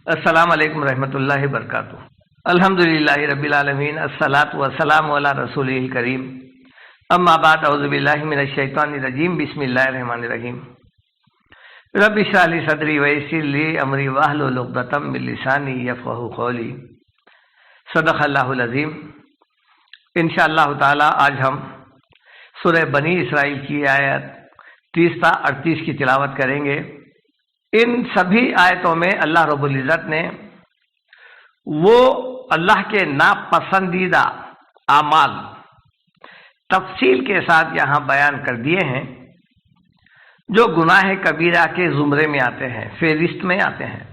السلام علیکم رحمۃ اللہ وبرکاتہ۔ الحمدللہ رب العالمین، الصلاۃ والسلام علی رسولہ الکریم، اما بعد، اعوذ باللہ من الشیطان الرجیم، بسم اللہ الرحمن الرحیم۔ رب اشرح لی صدری ویسر لی امری واحلل عقدۃ من لسانی یفقہوا قولی۔ صدق اللہ العظیم۔ انشاءاللہ تعالی آج ہم سورہ بنی اسرائیل کی آیت 30 تا 38 کی تلاوت کریں گے۔ ان سبھی آیتوں میں اللہ رب العزت نے وہ اللہ کے ناپسندیدہ اعمال تفصیل کے ساتھ یہاں بیان کر دیے ہیں جو گناہ کبیرہ کے زمرے میں آتے ہیں، فہرست میں آتے ہیں،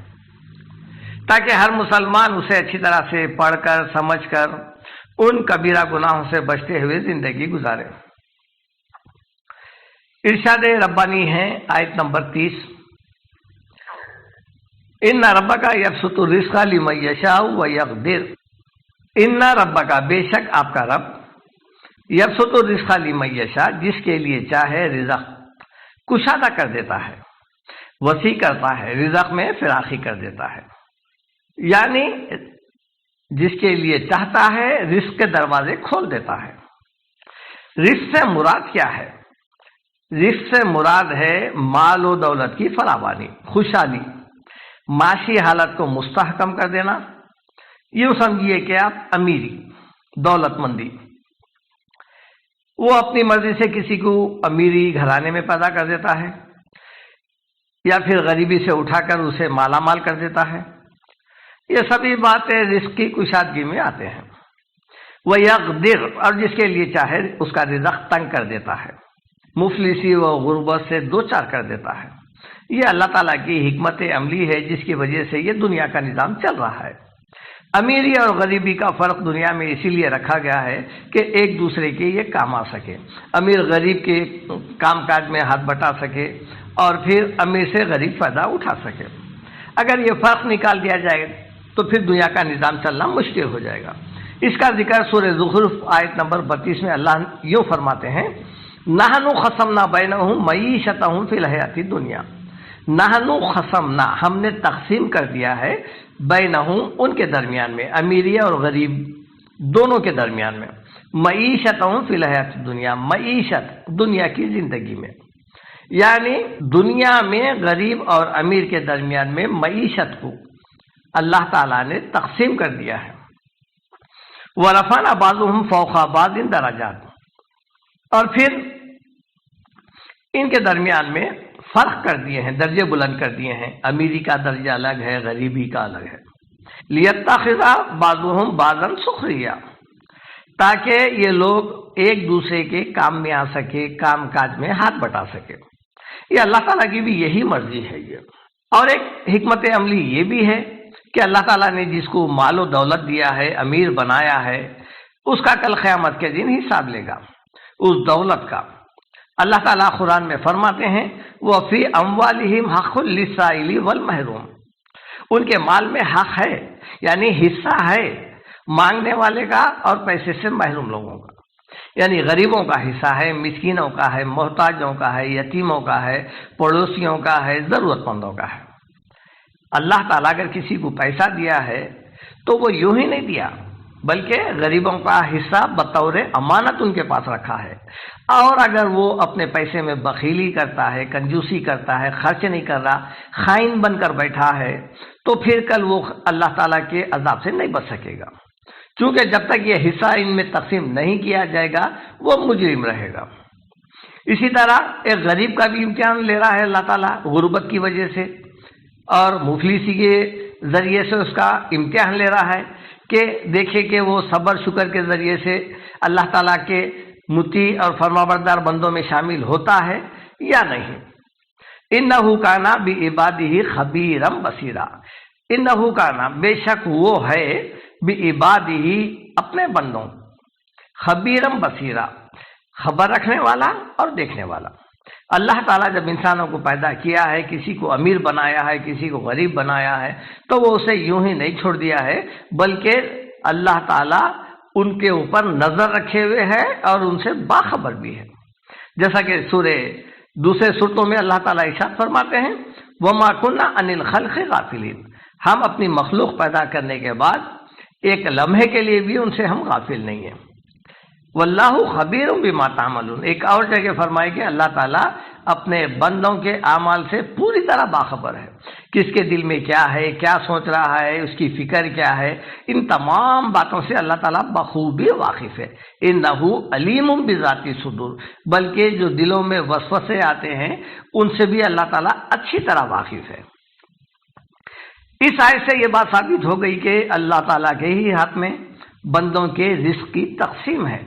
تاکہ ہر مسلمان اسے اچھی طرح سے پڑھ کر سمجھ کر ان کبیرہ گناہوں سے بچتے ہوئے زندگی گزارے۔ ارشاد ربانی ہے آیت نمبر 30، ان ربک یبسط الرزق لمن یشاء ویقدر۔ ان ربک، بے شک آپ کا رب، یبسط الرزق لمن یشاء، جس کے لیے چاہے رزق کشادہ کر دیتا ہے، وسیع کرتا ہے، رزق میں فراخی کر دیتا ہے، یعنی جس کے لیے چاہتا ہے رزق کے دروازے کھول دیتا ہے۔ رزق سے مراد کیا ہے؟ رزق سے مراد ہے مال و دولت کی فراوانی، خوشحالی، معاشی حالت کو مستحکم کر دینا۔ یوں سمجھیے کہ آپ امیری، دولت مندی، وہ اپنی مرضی سے کسی کو امیری گھرانے میں پیدا کر دیتا ہے یا پھر غریبی سے اٹھا کر اسے مالا مال کر دیتا ہے۔ یہ سبھی باتیں رزق کی کشادگی میں آتے ہیں۔ وَيَقْدِرْ، اور جس کے لیے چاہے اس کا رزق تنگ کر دیتا ہے، مفلسی و غربت سے دوچار کر دیتا ہے۔ یہ اللہ تعالیٰ کی حکمت عملی ہے جس کی وجہ سے یہ دنیا کا نظام چل رہا ہے۔ امیری اور غریبی کا فرق دنیا میں اسی لیے رکھا گیا ہے کہ ایک دوسرے کے یہ کام آ سکے، امیر غریب کے کام کاج میں ہاتھ بٹا سکے اور پھر امیر سے غریب فائدہ اٹھا سکے۔ اگر یہ فرق نکال دیا جائے تو پھر دنیا کا نظام چلنا مشکل ہو جائے گا۔ اس کا ذکر سورہ زخرف آیت نمبر 32 میں اللہ یوں فرماتے ہیں، نحن خصمنا بینہم معیشتہم فی الحیاۃ الدنیا۔ نحن خصمنا، ہم نے تقسیم کر دیا ہے، بینہم، ان کے درمیان میں، امیری اور غریب دونوں کے درمیان میں، معیشتہم فی الحیاۃ الدنیا، معیشت دنیا کی زندگی میں، یعنی دنیا میں غریب اور امیر کے درمیان میں معیشت کو اللہ تعالیٰ نے تقسیم کر دیا ہے۔ وَرَفَعْنَا بَعْضَهُمْ فَوْقَ بَعْضٍ دَرَجَاتٍ، اور پھر ان کے درمیان میں فرق کر دیے ہیں، درجے بلند کر دیے ہیں، امیری کا درجہ الگ ہے، غریبی کا الگ ہے۔ لِيَتَّخِذَ بَعْضُهُمْ بَعْضًا سُخْرِيًّا، تاکہ یہ لوگ ایک دوسرے کے کام میں آ سکے، کام کاج میں ہاتھ بٹا سکے۔ یہ اللہ تعالیٰ کی بھی یہی مرضی ہے۔ یہ اور ایک حکمت عملی یہ بھی ہے کہ اللہ تعالیٰ نے جس کو مال و دولت دیا ہے، امیر بنایا ہے، اس کا کل قیامت کے دن حساب لے گا اس دولت کا۔ اللہ تعالیٰ قرآن میں فرماتے ہیں، وَفِي أَمْوَالِهِمْ حَقٌّ لِلسَّائِلِ وَالْمَحْرُومِ، ان کے مال میں حق ہے، یعنی حصہ ہے مانگنے والے کا اور پیسے سے محروم لوگوں کا، یعنی غریبوں کا حصہ ہے، مسکینوں کا ہے، محتاجوں کا ہے، یتیموں کا ہے، پڑوسیوں کا ہے، ضرورت مندوں کا ہے۔ اللہ تعالیٰ اگر کسی کو پیسہ دیا ہے تو وہ یوں ہی نہیں دیا، بلکہ غریبوں کا حصہ بطور امانت ان کے پاس رکھا ہے، اور اگر وہ اپنے پیسے میں بخیلی کرتا ہے، کنجوسی کرتا ہے، خرچ نہیں کر رہا، خائن بن کر بیٹھا ہے، تو پھر کل وہ اللہ تعالیٰ کے عذاب سے نہیں بچ سکے گا، چونکہ جب تک یہ حصہ ان میں تقسیم نہیں کیا جائے گا وہ مجرم رہے گا۔ اسی طرح ایک غریب کا بھی امتحان لے رہا ہے اللہ تعالیٰ غربت کی وجہ سے، اور مفلسی کے ذریعے سے اس کا امتحان لے رہا ہے کہ دیکھے کہ وہ صبر شکر کے ذریعے سے اللہ تعالیٰ کے مطیع اور فرمانبردار بندوں میں شامل ہوتا ہے یا نہیں۔ انہ کان بعبادہ خبیرا بصیرا، انہ کان، بے شک وہ ہے، بعبادہ، اپنے بندوں، خبیرا بصیرا، خبر رکھنے والا اور دیکھنے والا۔ اللہ تعالیٰ جب انسانوں کو پیدا کیا ہے، کسی کو امیر بنایا ہے، کسی کو غریب بنایا ہے، تو وہ اسے یوں ہی نہیں چھوڑ دیا ہے، بلکہ اللہ تعالیٰ ان کے اوپر نظر رکھے ہوئے ہے اور ان سے باخبر بھی ہے۔ جیسا کہ دوسرے سورتوں میں اللہ تعالیٰ ارشاد فرماتے ہیں، وَمَا كُنَّا عَنِ الْخَلْقِ غَافِلِينَ، ہم اپنی مخلوق پیدا کرنے کے بعد ایک لمحے کے لیے بھی ان سے ہم غافل نہیں ہیں۔ واللہ خبیر بما تعملون، ایک اور جگہ فرمائے کہ اللہ تعالیٰ اپنے بندوں کے اعمال سے پوری طرح باخبر ہے، کس کے دل میں کیا ہے، کیا سوچ رہا ہے، اس کی فکر کیا ہے، ان تمام باتوں سے اللہ تعالیٰ بخوبی واقف ہے۔ انہ علیم بذات الصدور، بلکہ جو دلوں میں وسوسے آتے ہیں ان سے بھی اللہ تعالیٰ اچھی طرح واقف ہے۔ اس آیت سے یہ بات ثابت ہو گئی کہ اللہ تعالیٰ کے ہی ہاتھ میں بندوں کے رزق کی تقسیم ہے،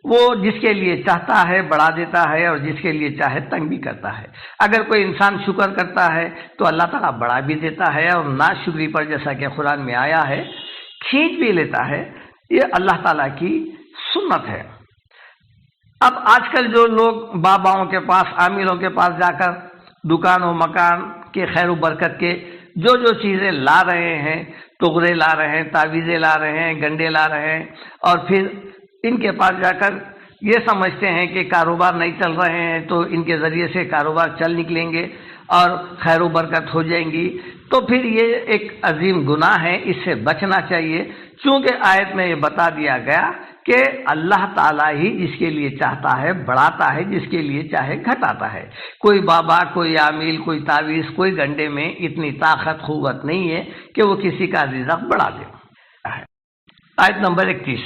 وہ جس کے لیے چاہتا ہے بڑھا دیتا ہے اور جس کے لیے چاہے تنگ بھی کرتا ہے۔ اگر کوئی انسان شکر کرتا ہے تو اللہ تعالیٰ بڑھا بھی دیتا ہے، اور ناشکری پر جیسا کہ قرآن میں آیا ہے کھینچ بھی لیتا ہے۔ یہ اللہ تعالیٰ کی سنت ہے۔ اب آج کل جو لوگ باباؤں کے پاس، عاملوں کے پاس جا کر دکان و مکان کے خیر و برکت کے جو جو چیزیں لا رہے ہیں، ٹغرے لا رہے ہیں، تعویذیں لا رہے ہیں، گنڈے لا رہے ہیں، اور پھر ان کے پاس جا کر یہ سمجھتے ہیں کہ کاروبار نہیں چل رہے ہیں تو ان کے ذریعے سے کاروبار چل نکلیں گے اور خیر و برکت ہو جائیں گی، تو پھر یہ ایک عظیم گناہ ہے، اس سے بچنا چاہیے۔ چونکہ آیت میں یہ بتا دیا گیا کہ اللہ تعالیٰ ہی جس کے لیے چاہتا ہے بڑھاتا ہے، جس کے لیے چاہے گھٹاتا ہے۔ کوئی بابا، کوئی عامل، کوئی تعویذ، کوئی گنڈے میں اتنی طاقت قوت نہیں ہے کہ وہ کسی کا رزق بڑھا دے۔ آیت نمبر 31،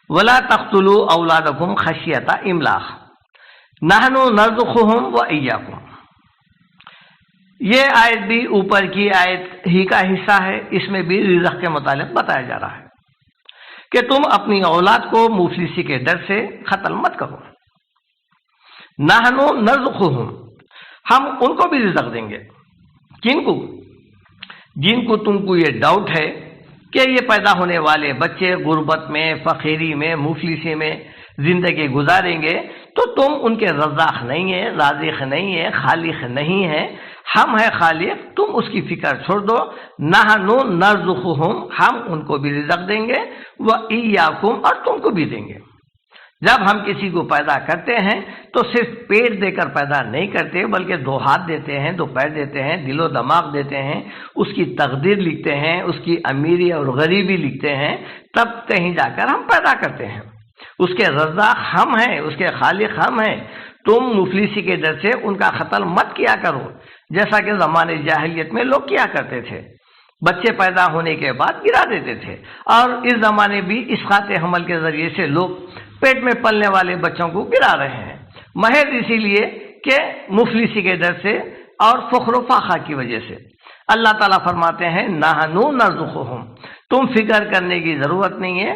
وَلَا تَقْتُلُوا أَوْلَادَكُمْ خَشْيَةَ إِمْلَاقٍ نَحْنُ نَرْزُقُهُمْ وَإِيَّاكُمْ۔ یہ آیت بھی اوپر کی آیت ہی کا حصہ ہے، اس میں بھی رزق کے متعلق بتایا جا رہا ہے کہ تم اپنی اولاد کو مفلسی کے ڈر سے قتل مت کرو۔ نَحْنُ نَرْزُقُهُمْ، ہم ان کو بھی رزق دیں گے۔ کن کو؟ جن کو تم کو یہ ڈاؤٹ ہے کہ یہ پیدا ہونے والے بچے غربت میں، فقیری میں، مفلسی میں زندگی گزاریں گے، تو تم ان کے رزاق نہیں ہے، رازق نہیں ہے، خالق نہیں ہے، ہم ہے خالق، تم اس کی فکر چھوڑ دو۔ نحن نرزقہم، ہم ان کو بھی رزق دیں گے، وإیاکم، اور تم کو بھی دیں گے۔ جب ہم کسی کو پیدا کرتے ہیں تو صرف پیٹ دے کر پیدا نہیں کرتے، بلکہ دو ہاتھ دیتے ہیں، دو پیر دیتے ہیں، دل و دماغ دیتے ہیں، اس کی تقدیر لکھتے ہیں، اس کی امیری اور غریبی لکھتے ہیں، تب کہیں جا کر ہم پیدا کرتے ہیں۔ اس کے رزاق ہم ہیں، اس کے خالق ہم ہیں۔ تم مفلسی کے ڈر سے ان کا قتل مت کیا کرو، جیسا کہ زمانے جاہلیت میں لوگ کیا کرتے تھے، بچے پیدا ہونے کے بعد گرا دیتے تھے، اور اس زمانے بھی اسقاط حمل کے ذریعے سے لوگ پیٹ میں پلنے والے بچوں کو گرا رہے ہیں، محض اسی لیے کہ مفلسی کے ڈر سے اور فخر و فاخر کی وجہ سے۔ اللہ تعالیٰ فرماتے ہیں نحن نرزقہم، تم فکر کرنے کی ضرورت نہیں ہے،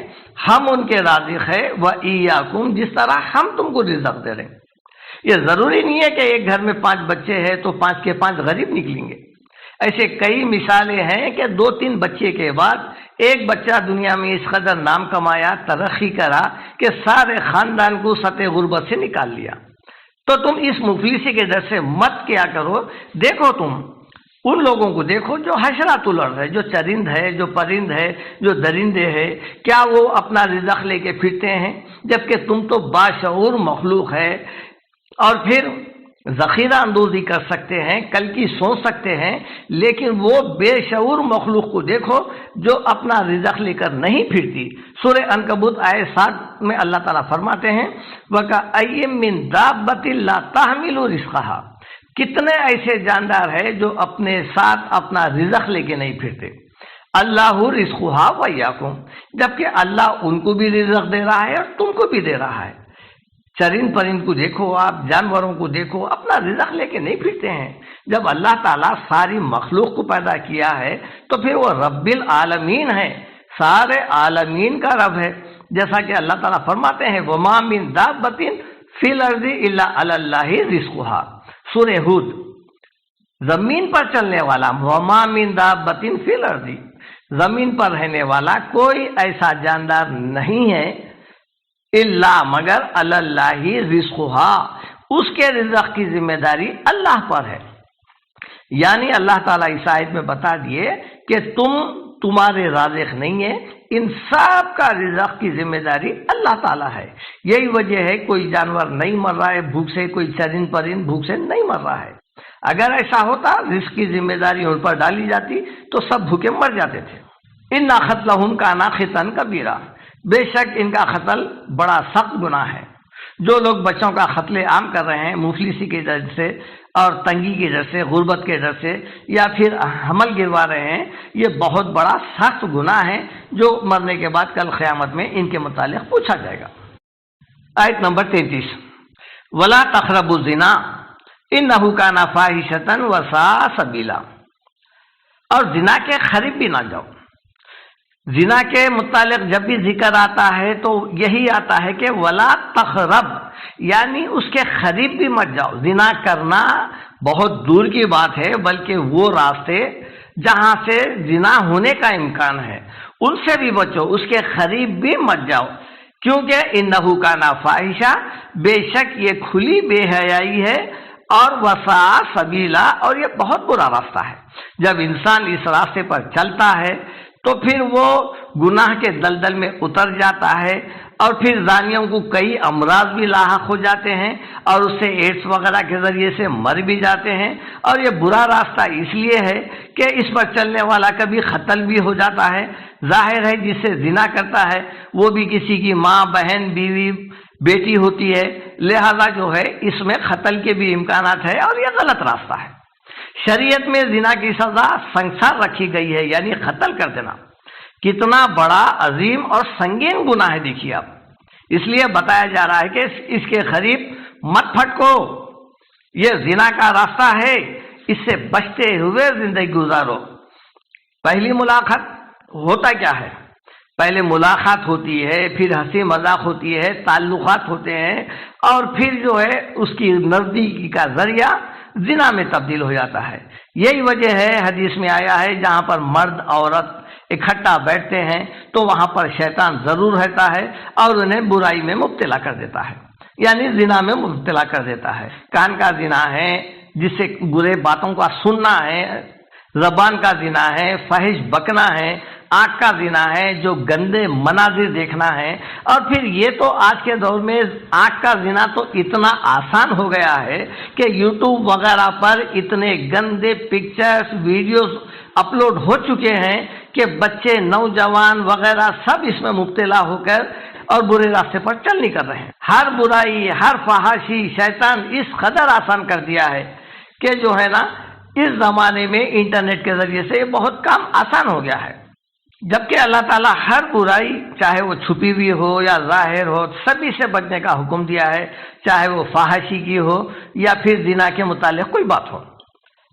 ہم ان کے رازق ہیں، وإیاکم، جس طرح ہم تم کو رزق دے رہے ہیں۔ یہ ضروری نہیں ہے کہ ایک گھر میں 5 بچے ہیں تو 5 کے 5 غریب نکلیں گے۔ ایسے کئی مثالیں ہیں کہ 2-3 بچے کے بعد ایک بچہ دنیا میں اس قدر نام کمایا، ترقی کرا کہ سارے خاندان کو سطح غربت سے نکال لیا۔ تو تم اس مفلسی کے ڈر سے مت کیا کرو۔ دیکھو تم ان لوگوں کو دیکھو جو حشرات الارض ہے، جو چرند ہے، جو پرند ہے، جو درندے ہے، کیا وہ اپنا رزق لے کے پھرتے ہیں؟ جبکہ تم تو باشعور مخلوق ہے، اور پھر ذخیرہ اندوزی کر سکتے ہیں، کل کی سوچ سکتے ہیں، لیکن وہ بے شعور مخلوق کو دیکھو جو اپنا رزق لے کر نہیں پھرتی۔ سورہ عنکبوت آیت 7 میں اللہ تعالیٰ فرماتے ہیں وَكَأَيٍّ مِّن دَابَّةٍ لَا تَحْمِلُ رِزْقَهَا، کتنے ایسے جاندار ہیں جو اپنے ساتھ اپنا رزق لے کے نہیں پھرتے۔ اللہ رزقها وإیاکم، جبکہ اللہ ان کو بھی رزق دے رہا ہے اور تم کو بھی دے رہا ہے۔ چرند پرند کو دیکھو، آپ جانوروں کو دیکھو، اپنا رزق لے کے نہیں پھرتے ہیں۔ جب اللہ تعالیٰ ساری مخلوق کو پیدا کیا ہے تو پھر وہ رب العالمین ہے، سارے عالمین کا رب ہے، جیسا کہ اللہ تعالیٰ فرماتے ہیں وَمَا مِن دَابَّةٍ فِي الْأَرْضِ إِلَّا عَلَى اللَّهِ رِزْقُهَا، سورہ ہود۔ زمین پر چلنے والا وَمَا مِن دَابَّةٍ فِي الْأَرْضِ، زمین پر رہنے والا کوئی ایسا جاندار نہیں ہے الا مگر علی اللہ رزقها، اس کے رزق کی ذمہ داری اللہ پر ہے۔ یعنی اللہ تعالیٰ اس آیت میں بتا دیے کہ تمہارے رازق نہیں ہے، ان سب کا رزق کی ذمہ داری اللہ تعالیٰ ہے۔ یہی وجہ ہے کوئی جانور نہیں مر رہا ہے بھوک سے، کوئی چرند پرند بھوک سے نہیں مر رہا ہے۔ اگر ایسا ہوتا رزق کی ذمہ داری ان پر ڈالی جاتی تو سب بھوکے مر جاتے تھے۔ ان قتلہم کان خطا کبیرا، بے شک ان کا قتل بڑا سخت گناہ ہے۔ جو لوگ بچوں کا قتل عام کر رہے ہیں مفلسی کے ڈر سے اور تنگی کے ڈر سے، غربت کے ڈر سے، یا پھر حمل گروا رہے ہیں، یہ بہت بڑا سخت گناہ ہے جو مرنے کے بعد کل قیامت میں ان کے متعلق پوچھا جائے گا۔ آیت نمبر 33، وَلَا تَقْرَبُوا الزِّنَا إِنَّهُ كَانَ فَاحِشَةً وَسَاءَ سَبِيلًا، اور زنا کے قریب بھی نہ جاؤ۔ زنا کے متعلق جب بھی ذکر آتا ہے تو یہی آتا ہے کہ ولا تقرب، یعنی اس کے قریب بھی مت جاؤ۔ زنا کرنا بہت دور کی بات ہے، بلکہ وہ راستے جہاں سے زنا ہونے کا امکان ہے ان سے بھی بچو، اس کے قریب بھی مت جاؤ، کیونکہ انہو کان فاحشہ، بے شک یہ کھلی بے حیائی ہے، اور وساء سبیلا، اور یہ بہت برا راستہ ہے۔ جب انسان اس راستے پر چلتا ہے تو پھر وہ گناہ کے دلدل میں اتر جاتا ہے، اور پھر زانیوں کو کئی امراض بھی لاحق ہو جاتے ہیں، اور اس سے ایڈس وغیرہ کے ذریعے سے مر بھی جاتے ہیں۔ اور یہ برا راستہ اس لیے ہے کہ اس پر چلنے والا کبھی قتل بھی ہو جاتا ہے۔ ظاہر ہے جس سے زنا کرتا ہے وہ بھی کسی کی ماں، بہن، بیوی، بیٹی ہوتی ہے، لہذا جو ہے اس میں قتل کے بھی امکانات ہے، اور یہ غلط راستہ ہے۔ شریعت میں زنا کی سزا سنگسار رکھی گئی ہے، یعنی قتل کر دینا۔ کتنا بڑا عظیم اور سنگین گناہ ہے، دیکھیے آپ، اس لیے بتایا جا رہا ہے کہ اس کے قریب مت پھٹکو، یہ زنا کا راستہ ہے، اس سے بچتے ہوئے زندگی گزارو۔ پہلی ملاقات ہوتا کیا ہے؟ پہلے ملاقات ہوتی ہے، پھر ہنسی مذاق ہوتی ہے، تعلقات ہوتے ہیں، اور پھر جو ہے اس کی نزدیکی کا ذریعہ زنا میں تبدیل ہو جاتا ہے۔ یہی وجہ ہے حدیث میں آیا ہے جہاں پر مرد عورت اکٹھا بیٹھتے ہیں تو وہاں پر شیطان ضرور رہتا ہے اور انہیں برائی میں مبتلا کر دیتا ہے، یعنی زنا میں مبتلا کر دیتا ہے۔ کان کا زنا ہے جس سے برے باتوں کا سننا ہے، زبان کا زنا ہے، فحش بکنا ہے، آنکھ کا زنا ہے جو گندے مناظر دیکھنا ہے، اور پھر یہ تو آج کے دور میں آنکھ کا زنا تو اتنا آسان ہو گیا ہے کہ یوٹیوب وغیرہ پر اتنے گندے پکچرز، ویڈیوز اپلوڈ ہو چکے ہیں کہ بچے، نوجوان وغیرہ سب اس میں مبتلا ہو کر اور برے راستے پر چل نکل رہے ہیں۔ ہر برائی، ہر فحاشی شیطان اس قدر آسان کر دیا ہے کہ جو ہے نا اس زمانے میں انٹرنیٹ کے ذریعے سے بہت کام آسان ہو گیا ہے، جبکہ اللہ تعالیٰ ہر برائی چاہے وہ چھپی ہوئی ہو یا ظاہر ہو سبھی سے بچنے کا حکم دیا ہے، چاہے وہ فحاشی کی ہو یا پھر زنا کے متعلق کوئی بات ہو۔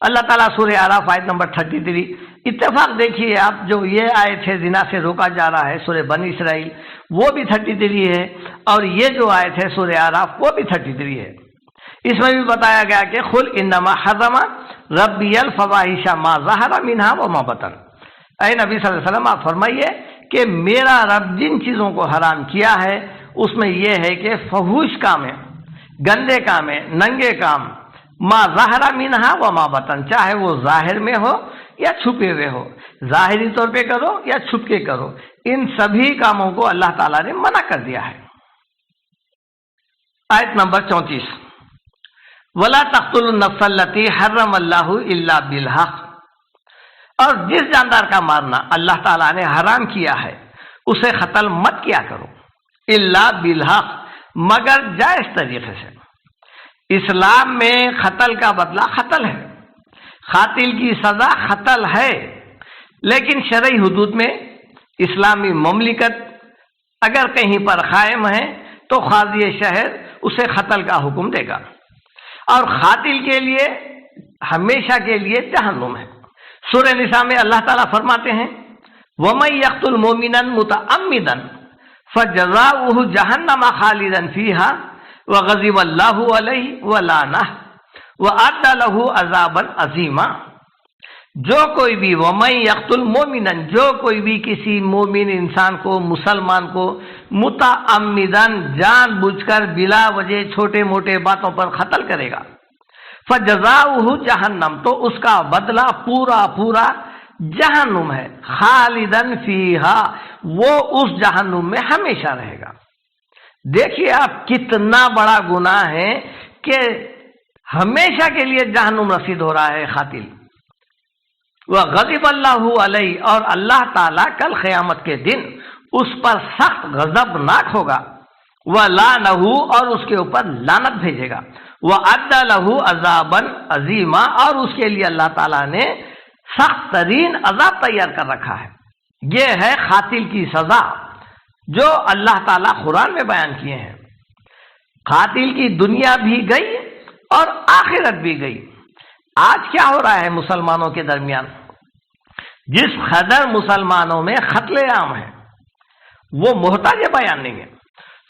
اللہ تعالیٰ سورہ اعراف آیت نمبر 33، اتفاق دیکھیے آپ، جو یہ آیت ہے زنا سے روکا جا رہا ہے سورہ بنی اسرائیل وہ بھی 33 ہے، اور یہ جو آیت ہے سورہ اعراف وہ بھی 33 ہے۔ اس میں بھی بتایا گیا کہ قل انما حرم ربی الفواحش ما ظہر منها وما بطن، اے نبی صلی اللہ علیہ وسلم آپ فرمائیے کہ میرا رب جن چیزوں کو حرام کیا ہے اس میں یہ ہے کہ فحوش کام ہے، گندے کام ہے، ننگے کام، ما ظہر منہا وما بطن، چاہے وہ ظاہر میں ہو یا چھپے ہوئے ہو، ظاہری طور پہ کرو یا چھپ کے کرو، ان سبھی کاموں کو اللہ تعالیٰ نے منع کر دیا ہے۔ آیت نمبر 34، وَلَا تَقْتُلُوا النَّفْسَ الَّتِي حَرَّمَ اللَّهُ إِلَّا بِالْحَقِّ، اور جس جاندار کا مارنا اللہ تعالیٰ نے حرام کیا ہے اسے قتل مت کیا کرو، الا بالحق، مگر جائز طریقے سے۔ اسلام میں قتل کا بدلہ قتل ہے، قاتل کی سزا قتل ہے، لیکن شرعی حدود میں اسلامی مملکت اگر کہیں پر قائم ہے تو قاضی شہر اسے قتل کا حکم دے گا، اور قاتل کے لیے ہمیشہ کے لیے جہنم ہے۔ سورہ نساء میں اللہ تعالیٰ فرماتے ہیں وَمَن يَقْتُلْ مُؤْمِنًا مُتَعَمِّدًا فَجَزَاؤُهُ جَهَنَّمَ خَالِدًا فِيهَا وَغَضِبَ اللَّهُ عَلَيْهِ وَلَعَنَهُ وَأَعَدَّ لَهُ عَذَابًا عَظِيمًا، جو کوئی بھی وَمَن يَقْتُلْ مُؤْمِنًا، جو کوئی بھی کسی مومن انسان کو، مسلمان کو متعمدًا جان بوجھ کر بلا وجہ چھوٹے موٹے باتوں پر قتل کرے گا، فَجَزَاؤُهُ جہنم، تو اس کا بدلہ پورا پورا جہنم ہے، خالدن فیہا، وہ اس جہنم میں ہمیشہ رہے گا۔ دیکھیے آپ کتنا بڑا گناہ ہے کہ ہمیشہ کے لیے جہنم رسید ہو رہا ہے قاتل۔ وغضب اللہ علیہ، اور اللہ تعالیٰ کل قیامت کے دن اس پر سخت غضبناک ہوگا، وَلَعْنَهُ، اور اس کے اوپر لعنت بھیجے گا، وَأَعَدَّ لَهُ عَذَابًا عَظِيمًا، اور اس کے لیے اللہ تعالیٰ نے سخت ترین عذاب تیار کر رکھا ہے۔ یہ ہے قاتل کی سزا جو اللہ تعالیٰ قرآن میں بیان کیے ہیں۔ قاتل کی دنیا بھی گئی اور آخرت بھی گئی۔ آج کیا ہو رہا ہے مسلمانوں کے درمیان؟ جس قدر مسلمانوں میں قتل عام ہے وہ محتاج بیان نہیں ہے۔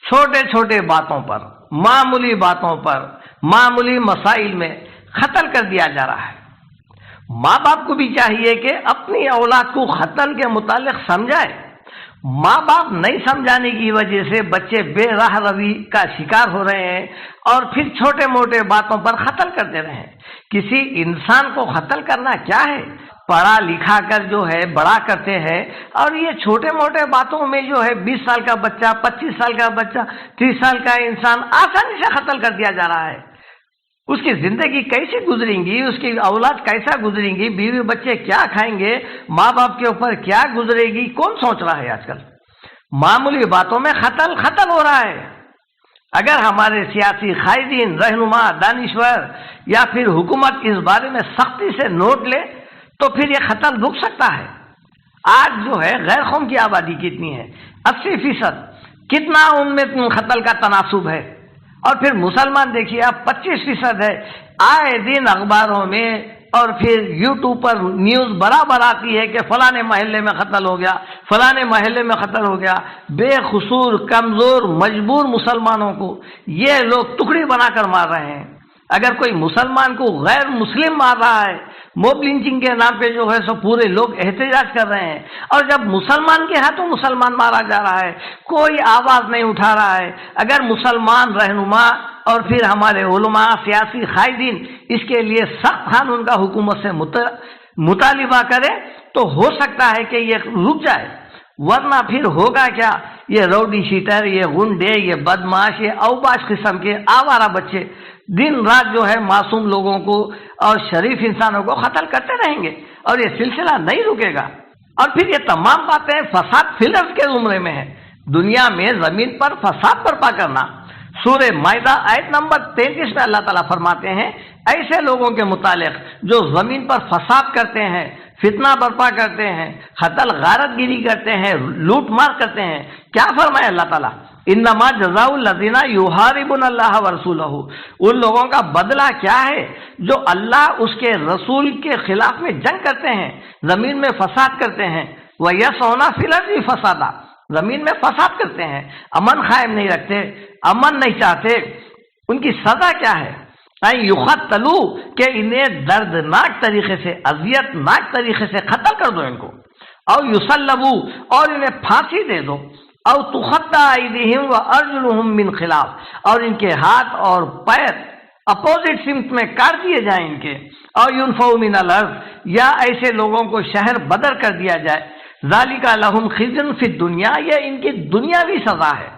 چھوٹے چھوٹے باتوں پر، معمولی باتوں پر، معمولی مسائل میں قتل کر دیا جا رہا ہے۔ ماں باپ کو بھی چاہیے کہ اپنی اولاد کو قتل کے متعلق سمجھائے۔ ماں باپ نہیں سمجھانے کی وجہ سے بچے بے راہ روی کا شکار ہو رہے ہیں اور پھر چھوٹے موٹے باتوں پر قتل کرتے رہے ہیں۔ کسی انسان کو قتل کرنا کیا ہے؟ پڑھا لکھا کر جو ہے بڑا کرتے ہیں، اور یہ چھوٹے موٹے باتوں میں جو ہے 20 سال کا بچہ، 25 سال کا بچہ، 30 سال کا انسان آسانی سے قتل کر دیا جا رہا ہے۔ اس کی زندگی کیسے گزریں گی، اس کی اولاد کیسا گزریں گی، بیوی بچے کیا کھائیں گے، ماں باپ کے اوپر کیا گزرے گی، کون سوچ رہا ہے؟ آج کل معمولی باتوں میں قتل ہو رہا ہے۔ اگر ہمارے سیاسی قائدین، رہنما، دانشور یا پھر حکومت اس بارے میں سختی سے نوٹ لے تو پھر یہ قتل رک سکتا ہے۔ آج جو ہے غیر قوم کی آبادی کتنی ہے؟ 80%۔ کتنا ان میں قتل کا تناسب ہے؟ اور پھر مسلمان دیکھیے آپ 25% ہے۔ آئے دن اخباروں میں اور پھر یوٹیوب پر نیوز برابر آتی ہے کہ فلانے محلے میں قتل ہو گیا، فلانے محلے میں قتل ہو گیا۔ بے قصور، کمزور، مجبور مسلمانوں کو یہ لوگ ٹکڑی بنا کر مار رہے ہیں۔ اگر کوئی مسلمان کو غیر مسلم مار رہا ہے، موب لنچنگ کے نام پہ جو ہے سو پورے لوگ احتجاج کر رہے ہیں، اور جب مسلمان کے ہاتھوں مسلمان مارا جا رہا ہے کوئی آواز نہیں اٹھا رہا ہے۔ اگر مسلمان رہنما اور پھر ہمارے علماء، سیاسی قائدین اس کے لیے سخت قانون کا حکومت سے مطالبہ کرے تو ہو سکتا ہے کہ یہ رک جائے، ورنہ پھر ہوگا کیا؟ یہ روڈی شیٹر، یہ غنڈے، یہ بدماش، یہ اوباش قسم کے آوارہ بچے دن رات جو ہے معصوم لوگوں کو اور شریف انسانوں کو قتل کرتے رہیں گے، اور یہ سلسلہ نہیں رکے گا۔ اور پھر یہ تمام باتیں فساد فی الارض کے زمرے میں ہے۔ دنیا میں زمین پر فساد برپا کرنا۔ سورہ مائدہ آیت نمبر 33 میں اللہ تعالیٰ فرماتے ہیں ایسے لوگوں کے متعلق جو زمین پر فساد کرتے ہیں، فتنہ برپا کرتے ہیں، قتل غارت گیری کرتے ہیں، لوٹ مار کرتے ہیں، کیا فرمایا اللہ تعالیٰ؟ انما جزاء الذین یحاربون اللہ ورسولہ، ان لوگوں کا بدلہ کیا ہے جو اللہ اس کے رسول کے خلاف میں جنگ کرتے ہیں، زمین میں فساد کرتے ہیں، وَيَسْعُونَ فِي الْأَرْضِ فَسَادًا، زمین میں فساد کرتے ہیں، امن قائم نہیں رکھتے، امن نہیں چاہتے۔ ان کی سزا کیا ہے؟ یقتلوا، کہ انہیں دردناک طریقے سے، اذیت ناک طریقے سے قتل کر دو ان کو، او یصلبوا، اور انہیں پھانسی دے دو، او تقطع ایدیہم وارجلہم من خلاف، اور ان کے ہاتھ اور پیر اپوزٹ سمت میں کاٹ دیے جائیں ان کے، او ینفوا من الارض، یا ایسے لوگوں کو شہر بدر کر دیا جائے۔ ذالک لہم خزی فی الدنیا، یہ ان کی دنیاوی سزا ہے،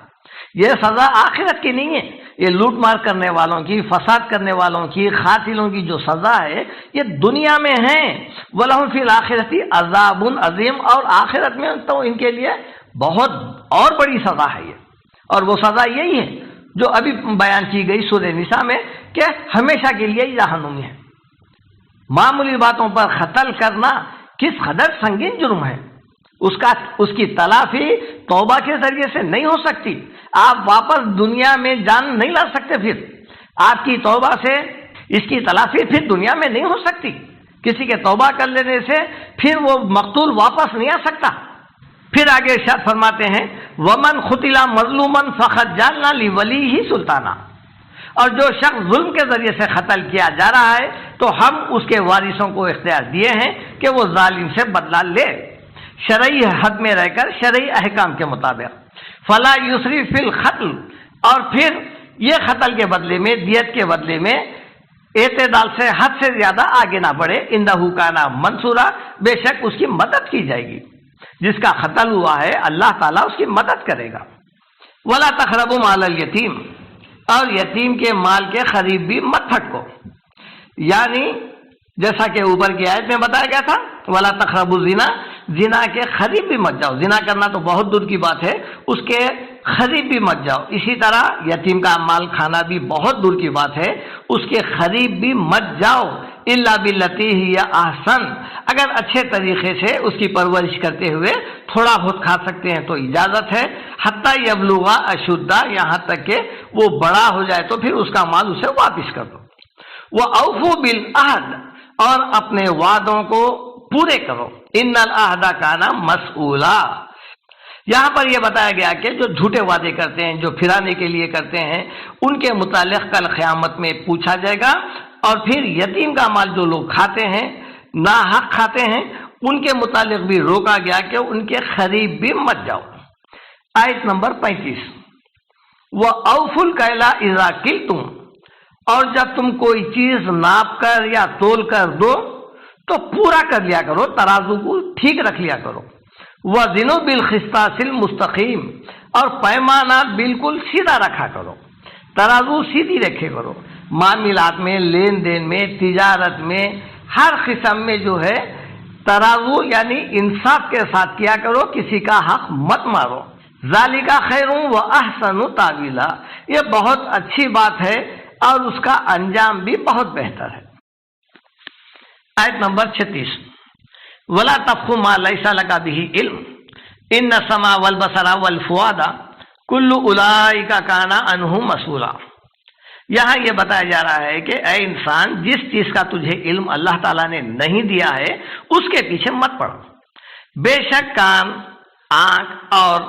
یہ سزا آخرت کی نہیں ہے۔ یہ لوٹ مار کرنے والوں کی، فساد کرنے والوں کی، قاتلوں کی جو سزا ہے یہ دنیا میں ہے۔ وَلَهُمْ فِي الْآخِرَةِ عَذَابٌ عَظِيمٌ، اور آخرت میں تو ان کے لیے بہت اور بڑی سزا ہے یہ، اور وہ سزا یہی ہے جو ابھی بیان کی گئی سورہ نساء میں کہ ہمیشہ کے لیے جہنمی ہے۔ معمولی باتوں پر قتل کرنا کس قدر سنگین جرم ہے، اس کی تلافی توبہ کے ذریعے سے نہیں ہو سکتی۔ آپ واپس دنیا میں جان نہیں لا سکتے، پھر آپ کی توبہ سے اس کی تلافی پھر دنیا میں نہیں ہو سکتی۔ کسی کے توبہ کر لینے سے پھر وہ مقتول واپس نہیں آ سکتا۔ پھر آگے ارشاد فرماتے ہیں وَمَنْ قُتِلَ مَظْلُومًا فَقَدْ جَعَلْنَا لِوَلِيِّهِ سُلْطَانًا، اور جو شخص ظلم کے ذریعے سے قتل کیا جا رہا ہے تو ہم اس کے وارثوں کو اختیار دیے ہیں کہ وہ ظالم سے بدلہ لے، شرعی حد میں رہ کر شرعی احکام کے مطابق۔ فلا یسرف فی القتل، اور پھر یہ قتل کے بدلے میں، دیت کے بدلے میں اعتدال سے حد سے زیادہ آگے نہ بڑھے، انہ کان منصورا، بے شک اس کی مدد کی جائے گی۔ جس کا قتل ہوا ہے اللہ تعالیٰ اس کی مدد کرے گا۔ ولا تقربوا مال الیتیم، اور یتیم کے مال کے قریب بھی مت پھٹکو، یعنی جیسا کہ اوپر کی آیت میں بتایا گیا تھا ولا تقربوا الزنا، زنا کے قریب بھی مت جاؤ، زنا کرنا تو بہت دور کی بات ہے، اس کے قریب بھی مت جاؤ۔ اسی طرح یتیم کا مال کھانا بھی بہت دور کی بات ہے، اس کے قریب بھی مت جاؤ، الا باللتی ہی احسن، اگر اچھے طریقے سے اس کی پرورش کرتے ہوئے تھوڑا بہت کھا سکتے ہیں تو اجازت ہے، حتی یبلغ اشدہ، یہاں تک کہ وہ بڑا ہو جائے تو پھر اس کا مال اسے واپس کر دو۔ وَأَوْفُوا بِالْعَهْدِ، اور اپنے وعدوں کو پورے کرو، ان العہد کان مسئولا، یہاں پر یہ بتایا گیا کہ جو جھوٹے وعدے کرتے ہیں، جو پھرانے کے لیے کرتے ہیں، ان کے متعلق کل قیامت میں پوچھا جائے گا۔ اور پھر یتیم کا مال جو لوگ کھاتے ہیں، ناحق کھاتے ہیں، ان کے متعلق بھی روکا گیا کہ ان کے قریب بھی مت جاؤ۔ آیت نمبر 35، وَأَوْفُوا الْكَيْلَ إِذَا كِلْتُمْ، اور جب تم کوئی چیز ناپ کر یا تول کر دو تو پورا کر لیا کرو، ترازو کو ٹھیک رکھ لیا کرو۔ وَزِنُوا بِالْقِسْطَاسِ الْمُسْتَقِيمِ، اور پیمانہ بالکل سیدھا رکھا کرو، ترازو سیدھی رکھے کرو، معاملات میں، لین دین میں، تجارت میں، ہر قسم میں جو ہے ترازو یعنی انصاف کے ساتھ کیا کرو، کسی کا حق مت مارو۔ ذَلِكَ خَيْرٌ وَأَحْسَنُ تَأْوِيلًا، یہ بہت اچھی بات ہے اور اس کا انجام بھی بہت بہتر ہے۔ آیت نمبر 36، وَلَا تَقْفُ مَا لَيْسَ لَكَ بِهِ عِلْمٌ إِنَّ السَّمْعَ وَالْبَصَرَ وَالْفُؤَادَ كُلُّ أُولَئِكَ كَانَ عَنْهُ مَسْئُولًا، یہاں یہ بتایا جا رہا ہے کہ اے انسان، جس چیز کا تجھے علم اللہ تعالیٰ نے نہیں دیا ہے اس کے پیچھے مت پڑ، بے شک کان، آنکھ اور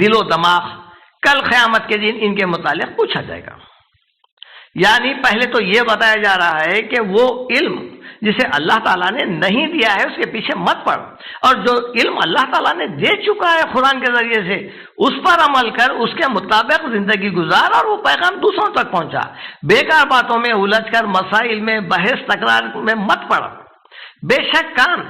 دل و دماغ کل قیامت کے دن ان کے متعلق پوچھا جائے گا۔ یعنی پہلے تو یہ بتایا جا رہا ہے کہ وہ علم جسے اللہ تعالیٰ نے نہیں دیا ہے اس کے پیچھے مت پڑ، اور جو علم اللہ تعالیٰ نے دے چکا ہے قرآن کے ذریعے سے اس پر عمل کر، اس کے مطابق زندگی گزار، اور وہ پیغام دوسروں تک پہنچا۔ بیکار باتوں میں الجھ کر مسائل میں بحث تکرار میں مت پڑ۔ بے شک کان،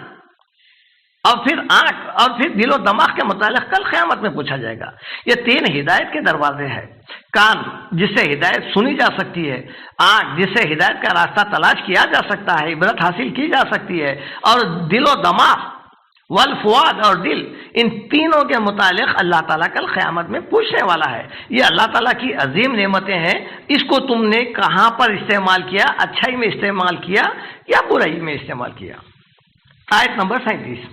اور پھر آنکھ، اور پھر دل و دماغ کے متعلق کل قیامت میں پوچھا جائے گا۔ یہ تین ہدایت کے دروازے ہیں، کان جس سے ہدایت سنی جا سکتی ہے، آنکھ جس سے ہدایت کا راستہ تلاش کیا جا سکتا ہے، عبرت حاصل کی جا سکتی ہے، اور دل و دماغ والفؤاد اور دل، ان تینوں کے متعلق اللہ تعالیٰ کل قیامت میں پوچھنے والا ہے۔ یہ اللہ تعالیٰ کی عظیم نعمتیں ہیں، اس کو تم نے کہاں پر استعمال کیا، اچھائی میں استعمال کیا یا برائی میں استعمال کیا۔ آیت نمبر 37،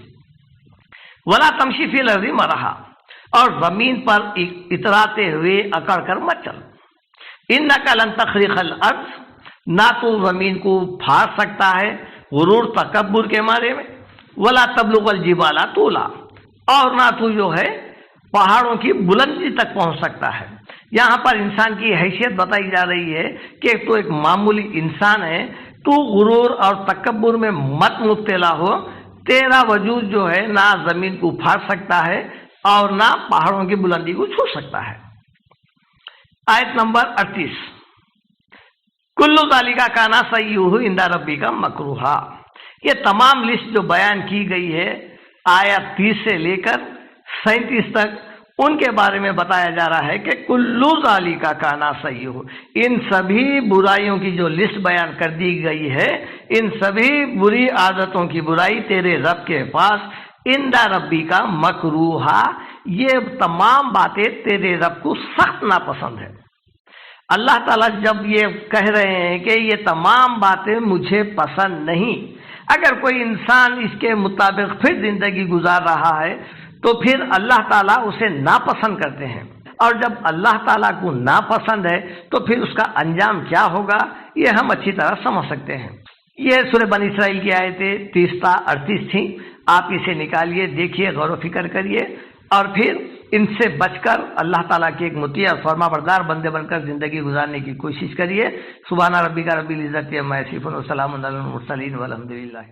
وَلَا تَمْشِ فِي الْأَرْضِ مَرَحًا، اور زمین پر اتراتے ہوئے اکڑ کر مت چل، اِنَّكَ لَن تَخْرِقَ الْأَرْضَ، نہ تو زمین کو پھاڑ سکتا ہے غرور تکبر کے مارے میں، وَلَا تَبْلُغَ الْجِبَالَ طُولًا، اور نہ تو جو ہے پہاڑوں کی بلندی تک پہنچ سکتا ہے۔ یہاں پر انسان کی حیثیت بتائی جا رہی ہے کہ تو ایک معمولی انسان ہے، تو غرور اور تکبر میں مت مبتلا ہو، تیرا وجود جو ہے نہ زمین کو پھاڑ سکتا ہے اور نہ پہاڑوں کی بلندی کو چھو سکتا ہے۔ آیت نمبر 38، کل ذالک کان سیئہ عند ربک مکروہا، یہ تمام لسٹ جو بیان کی گئی ہے آیت 30 سے لے کر 37 تک، ان کے بارے میں بتایا جا رہا ہے کہ کلو ذالک کان سیئہ، ان سبھی برائیوں کی جو لسٹ بیان کر دی گئی ہے، ان سبھی بری عادتوں کی برائی تیرے رب کے پاس عند ربی کا مکروہا، یہ تمام باتیں تیرے رب کو سخت ناپسند ہے۔ اللہ تعالیٰ جب یہ کہہ رہے ہیں کہ یہ تمام باتیں مجھے پسند نہیں، اگر کوئی انسان اس کے مطابق پھر زندگی گزار رہا ہے تو پھر اللہ تعالیٰ اسے ناپسند کرتے ہیں، اور جب اللہ تعالیٰ کو ناپسند ہے تو پھر اس کا انجام کیا ہوگا یہ ہم اچھی طرح سمجھ سکتے ہیں۔ یہ سورہ بنی اسرائیل کی آیتیں 30 تا 38 تھیں، آپ اسے نکالیے، دیکھیے، غور و فکر کریے، اور پھر ان سے بچ کر اللہ تعالیٰ کے ایک مطیع اور فرما بردار بندے بن کر زندگی گزارنے کی کوشش کریے۔ سبحان ربک رب العزت عما یصفون وسلام علی المرسلین والحمد للہ۔